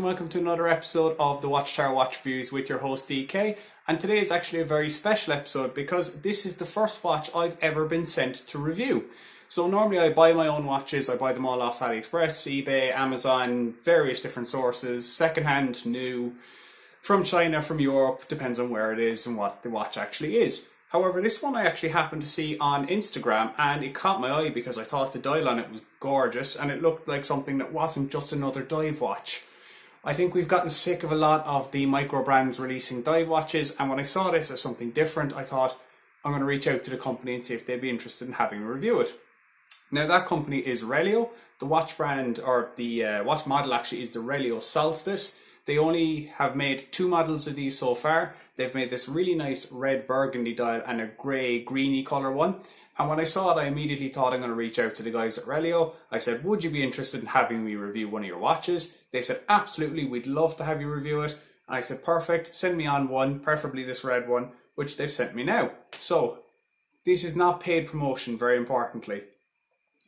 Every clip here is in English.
welcome to another episode of the Watchtower Watch Reviews with your host DK. And today is actually a very special episode because this is the first watch I've ever been sent to review. So normally I buy my own watches, I buy them all off AliExpress, eBay, Amazon, various different sources, secondhand, new, from China, from Europe, depends on where it is and what the watch actually is. However, this one I actually happened to see on Instagram and it caught my eye because I thought the dial on it was gorgeous and it looked like something that wasn't just another dive watch. I think we've gotten sick of a lot of the micro brands releasing dive watches, and when I saw this as something different, I thought I'm going to reach out to the company and see if they'd be interested in having me review it. Now that company is Relio. The watch brand, or the watch model actually, is the Relio Solstice. They only have made 2 models of these so far. They've made this really nice red burgundy dial and a grey greeny colour one. And when I saw it, I immediately thought I'm going to reach out to the guys at Relio. I said, would you be interested in having me review one of your watches? They said, absolutely, we'd love to have you review it. And I said, perfect, send me on one, preferably this red one, which they've sent me now. So, this is not paid promotion, very importantly.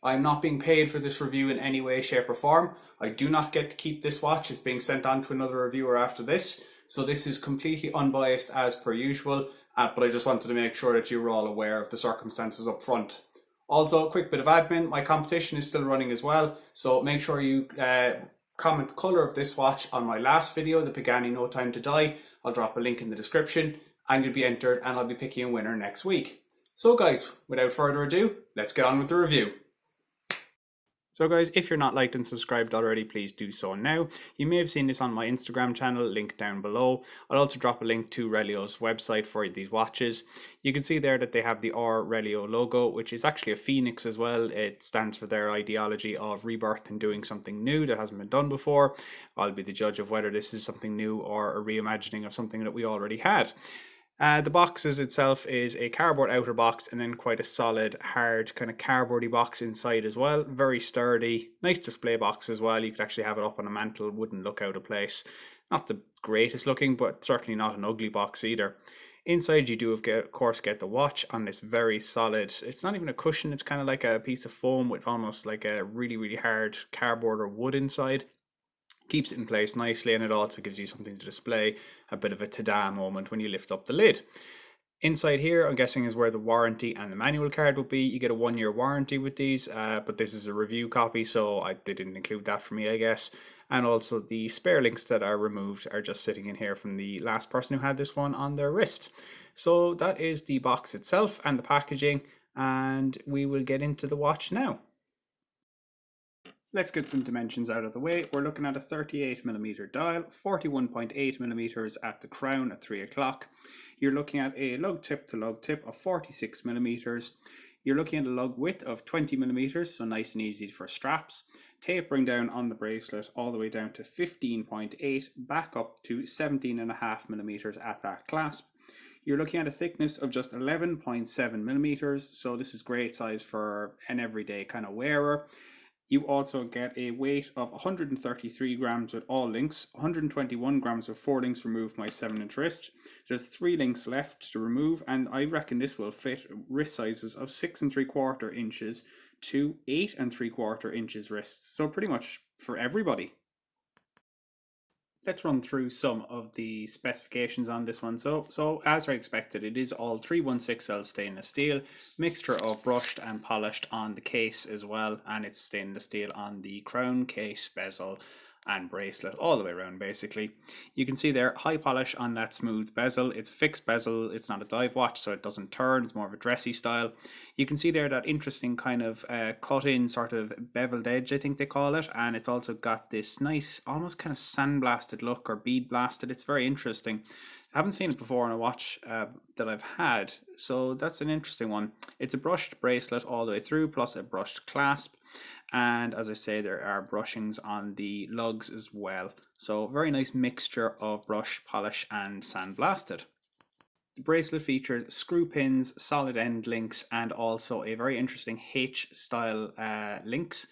I'm not being paid for this review in any way, shape or form. I do not get to keep this watch. It's being sent on to another reviewer after this. So this is completely unbiased as per usual, but I just wanted to make sure that you were all aware of the circumstances up front. Also, a quick bit of admin. My competition is still running as well. So make sure you comment the colour of this watch on my last video, the Pagani No Time to Die. I'll drop a link in the description and you'll be entered and I'll be picking a winner next week. So guys, without further ado, let's get on with the review. So guys, if you're not liked and subscribed already, please do so now. You may have seen this on my Instagram channel, link down below. I'll also drop a link to Relio's website for these watches. You can see there that they have the R Relio logo, which is actually a phoenix as well. It stands for their ideology of rebirth and doing something new that hasn't been done before. I'll be the judge of whether this is something new or a reimagining of something that we already had. The boxes itself is a cardboard outer box and then quite a solid, hard, kind of cardboardy box inside as well. Very sturdy, nice display box as well. You could actually have it up on a mantle, wouldn't look out of place. Not the greatest looking, but certainly not an ugly box either. Inside you do of course get the watch on this very solid, it's not even a cushion, it's kind of like a piece of foam with almost like a really hard cardboard or wood inside. Keeps it in place nicely, and it also gives you something to display, a bit of a ta-da moment when you lift up the lid. Inside here, I'm guessing, is where the warranty and the manual card would be. You get a 1-year warranty with these, but this is a review copy, so they didn't include that for me, I guess. And also the spare links that are removed are just sitting in here from the last person who had this one on their wrist. So that is the box itself and the packaging, and we will get into the watch now. Let's get some dimensions out of the way. We're looking at a 38mm dial, 41.8mm at the crown at 3 o'clock. You're looking at a lug tip to lug tip of 46mm. You're looking at a lug width of 20mm, so nice and easy for straps. Tapering down on the bracelet all the way down to 15.8, back up to 17.5mm at that clasp. You're looking at a thickness of just 11.7mm, so this is great size for an everyday kind of wearer. You also get a weight of 133 grams with all links, 121 grams with 4 links removed, my 7-inch wrist. There's 3 links left to remove, and I reckon this will fit wrist sizes of 6 3/4 inches to 8 3/4 inches wrists. So pretty much for everybody. Let's run through some of the specifications on this one. So as I expected, it is all 316L stainless steel, mixture of brushed and polished on the case as well, and it's stainless steel on the crown, case, bezel and bracelet, all the way around basically. You can see there, high polish on that smooth bezel. It's a fixed bezel, it's not a dive watch, so it doesn't turn, it's more of a dressy style. You can see there that interesting kind of cut-in sort of beveled edge, I think they call it, and it's also got this nice, almost kind of sandblasted look or bead blasted. It's very interesting. I haven't seen it before on a watch that I've had, so that's an interesting one. It's a brushed bracelet all the way through, plus a brushed clasp. And as I say, there are brushings on the lugs as well. So very nice mixture of brush, polish and sandblasted. The bracelet features screw pins, solid end links and also a very interesting H-style links.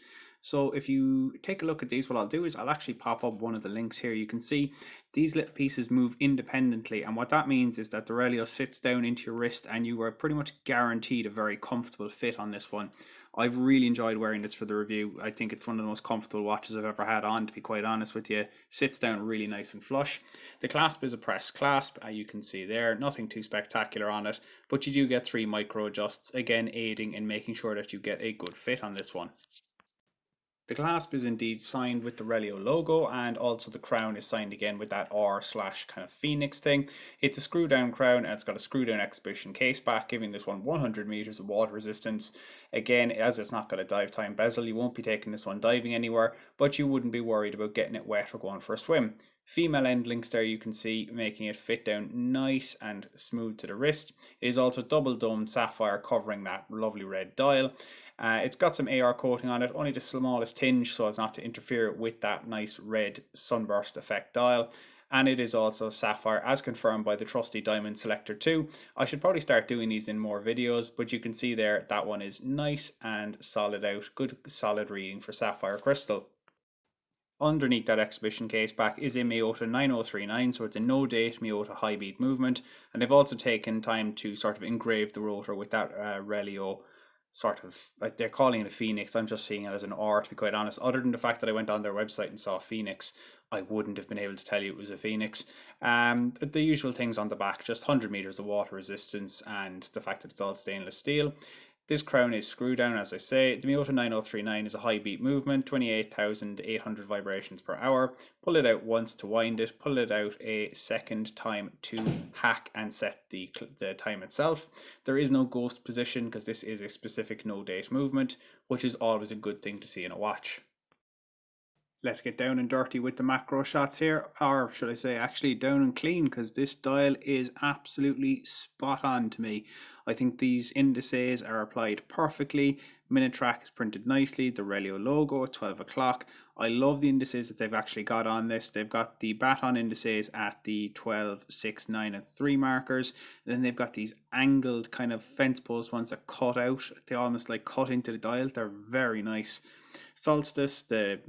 So if you take a look at these, what I'll do is I'll actually pop up one of the links here. You can see these little pieces move independently, and what that means is that the Relio sits down into your wrist and you are pretty much guaranteed a very comfortable fit on this one. I've really enjoyed wearing this for the review. I think it's one of the most comfortable watches I've ever had on, to be quite honest with you. Sits down really nice and flush. The clasp is a pressed clasp, you can see there. Nothing too spectacular on it, but you do get 3 micro adjusts, again aiding in making sure that you get a good fit on this one. The clasp is indeed signed with the Relio logo, and also the crown is signed again with that R slash kind of phoenix thing. It's a screw down crown and it's got a screw down exhibition case back, giving this one 100 meters of water resistance. Again, as it's not got a dive time bezel, you won't be taking this one diving anywhere, but you wouldn't be worried about getting it wet or going for a swim. Female end links there you can see, making it fit down nice and smooth to the wrist. It is also double domed sapphire covering that lovely red dial. It's got some AR coating on it, only the smallest tinge so as not to interfere with that nice red sunburst effect dial. And it is also sapphire, as confirmed by the trusty Diamond Selector 2. I should probably start doing these in more videos, but you can see there that one is nice and solid out. Good solid reading for sapphire crystal. Underneath that exhibition case back is a Miyota 9039, so it's a no date Miyota high beat movement, and they've also taken time to sort of engrave the rotor with that Relio sort of, like, they're calling it a phoenix. I'm just seeing it as an R, to be quite honest. Other than the fact that I went on their website and saw phoenix, I wouldn't have been able to tell you it was a phoenix. The usual things on the back, just 100 meters of water resistance, and the fact that it's all stainless steel. This crown is screw down, as I say. The Miyota 9039 is a high beat movement, 28,800 vibrations per hour. Pull it out once to wind it, pull it out a second time to hack and set the time itself. There is no ghost position because this is a specific no date movement, which is always a good thing to see in a watch. Let's get down and dirty with the macro shots here, or should I say actually down and clean, because this dial is absolutely spot on to me. I think these indices are applied perfectly. Minute track is printed nicely, the Relio logo at 12 o'clock. I love the indices that they've actually got on this. They've got the baton indices at the 12, 6, 9 and 3 markers. And then they've got these angled kind of fence post ones that cut out. They almost like cut into the dial. They're very nice. Solstice, the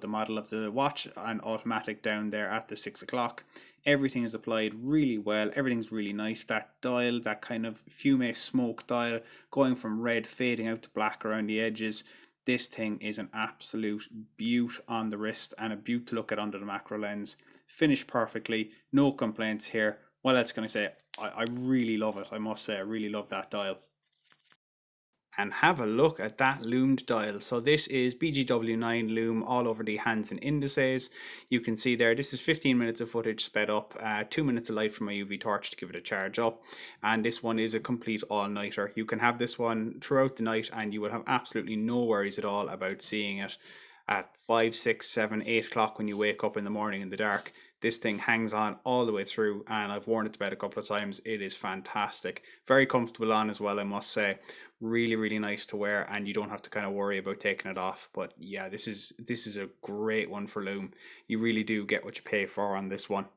model of the watch, and automatic down there at the 6 o'clock. Everything is applied really well. Everything's really nice. That dial, that kind of fume smoke dial, going from red fading out to black around the edges. This thing is an absolute beaut on the wrist and a beaut to look at under the macro lens. Finished perfectly, no complaints here. What else can I say? I really love it. I must say, I really love that dial. And have a look at that loomed dial. So this is BGW9 Lume all over the hands and indices. You can see there, this is 15 minutes of footage sped up, 2 minutes of light from my UV torch to give it a charge up. And this one is a complete all-nighter. You can have this one throughout the night and you will have absolutely no worries at all about seeing it at 5, 6, 7, 8 o'clock when you wake up in the morning in the dark. This thing hangs on all the way through, and I've worn it to bed a couple of times. It is fantastic. Very comfortable on as well, I must say. Really, really nice to wear, and you don't have to kind of worry about taking it off. But yeah, this is a great one for Lume. You really do get what you pay for on this one.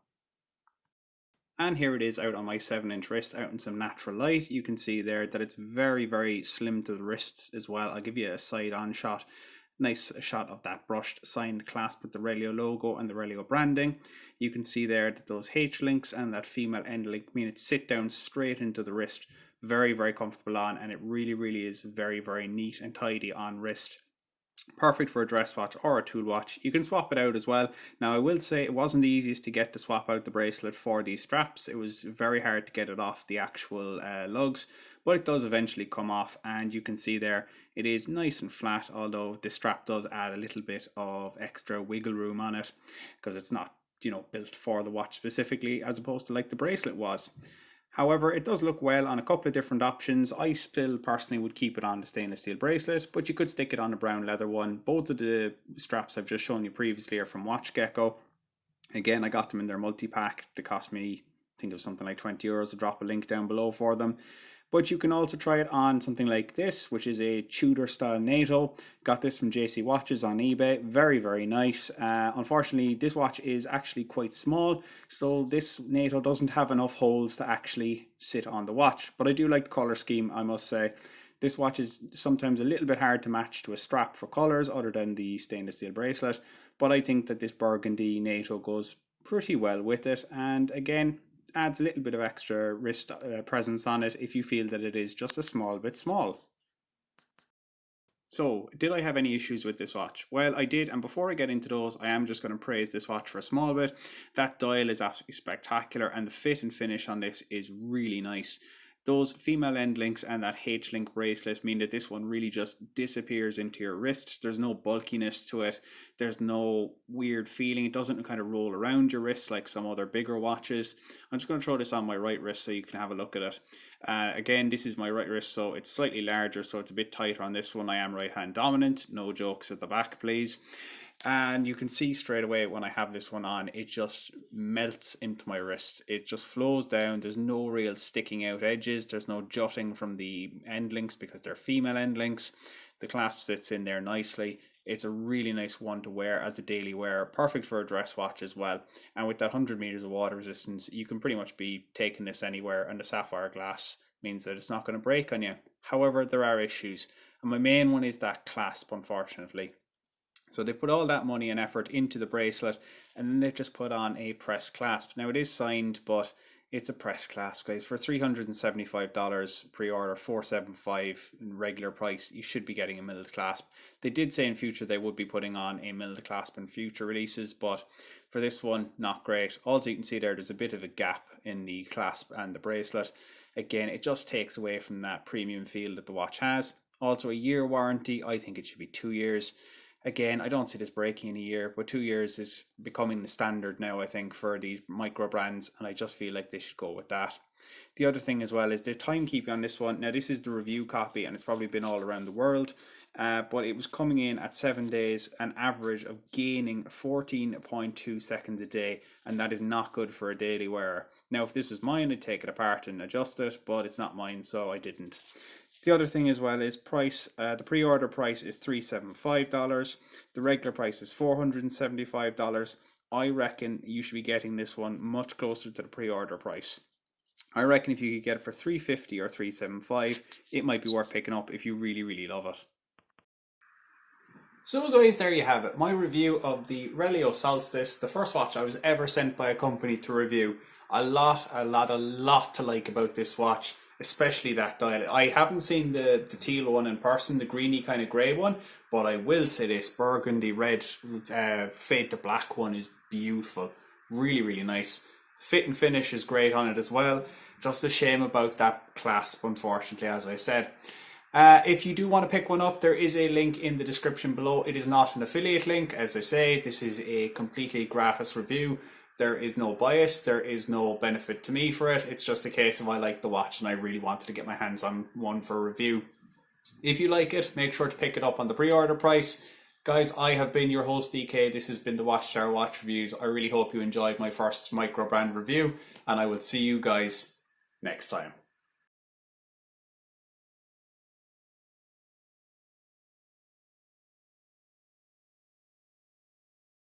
And here it is out on my 7-inch wrist, out in some natural light. You can see there that it's very, very slim to the wrist as well. I'll give you a side-on shot. Nice shot of that brushed signed clasp with the Relio logo and the Relio branding. You can see there that those H links and that female end link mean it sit down straight into the wrist. Very, very comfortable on, and it really, really is very, very neat and tidy on wrist. Perfect for a dress watch or a tool watch. You can swap it out as well. Now I will say it wasn't the easiest to get to swap out the bracelet for these straps. It was very hard to get it off the actual lugs, but it does eventually come off, and you can see there it is nice and flat, although the strap does add a little bit of extra wiggle room on it because it's not, built for the watch specifically, as opposed to like the bracelet was. However, it does look well on a couple of different options. I still personally would keep it on the stainless steel bracelet, but you could stick it on a brown leather one. Both of the straps I've just shown you previously are from WatchGecko. Again, I got them in their multi-pack. They cost me, I think it was something like €20. I'll drop a link down below for them. But you can also try it on something like this, which is a Tudor style NATO. Got this from JC Watches on eBay. Very, very nice. Unfortunately, this watch is actually quite small, so this NATO doesn't have enough holes to actually sit on the watch. But I do like the color scheme, I must say. This watch is sometimes a little bit hard to match to a strap for colours other than the stainless steel bracelet, but I think that this Burgundy NATO goes pretty well with it, and again adds a little bit of extra wrist presence on it if you feel that it is just a small bit small. So, did I have any issues with this watch? Well, I did, and before I get into those, I am just going to praise this watch for a small bit. That dial is absolutely spectacular, and the fit and finish on this is really nice. Those female end links and that H-link bracelet mean that this one really just disappears into your wrist. There's no bulkiness to it. There's no weird feeling. It doesn't kind of roll around your wrist like some other bigger watches. I'm just going to throw this on my right wrist so you can have a look at it. Again, this is my right wrist, so it's slightly larger, so it's a bit tighter on this one. I am right hand dominant. No jokes at the back, please. And you can see straight away when I have this one on, it just melts into my wrist. It just flows down. There's no real sticking out edges. There's no jutting from the end links because they're female end links. The clasp sits in there nicely. It's a really nice one to wear as a daily wear, perfect for a dress watch as well. And with that 100 meters of water resistance, you can pretty much be taking this anywhere, and the sapphire glass means that it's not going to break on you. However, there are issues, and my main one is that clasp, unfortunately. So they put all that money and effort into the bracelet, and then they've just put on a press clasp. Now it is signed, but it's a press clasp, guys. For $375 pre-order, $475 in regular price, you should be getting a milled clasp. They did say in future they would be putting on a milled clasp in future releases, but for this one, not great. Also, you can see there's a bit of a gap in the clasp and the bracelet. Again, it just takes away from that premium feel that the watch has. Also, a year warranty. I think it should be 2 years. Again, I don't see this breaking in a year, but 2 years is becoming the standard now, I think, for these micro brands, and I just feel like they should go with that. The other thing as well is the timekeeping on this one. Now, this is the review copy, and it's probably been all around the world, but it was coming in at 7 days, an average of gaining 14.2 seconds a day, and that is not good for a daily wearer. Now, if this was mine, I'd take it apart and adjust it, but it's not mine, so I didn't. The other thing as well is price. The pre-order price is $375. The regular price is $475. I reckon you should be getting this one much closer to the pre-order price. I reckon if you could get it for $350 or $375, it might be worth picking up if you really, really love it. So guys, there you have it. My review of the Relio Solstice, the first watch I was ever sent by a company to review. A lot to like about this watch. Especially that dial. I haven't seen the teal one in person, the greeny kind of grey one, but I will say this burgundy red fade to black one is beautiful. Really, really nice. Fit and finish is great on it as well. Just a shame about that clasp, unfortunately, as I said. If you do want to pick one up, there is a link in the description below. It is not an affiliate link. As I say, this is a completely gratis review. There is no bias, there is no benefit to me for it. It's just a case of I like the watch and I really wanted to get my hands on one for review. If you like it, make sure to pick it up on the pre-order price. Guys, I have been your host DK. This has been the Watchtower Watch Reviews. I really hope you enjoyed my first micro brand review, and I will see you guys next time.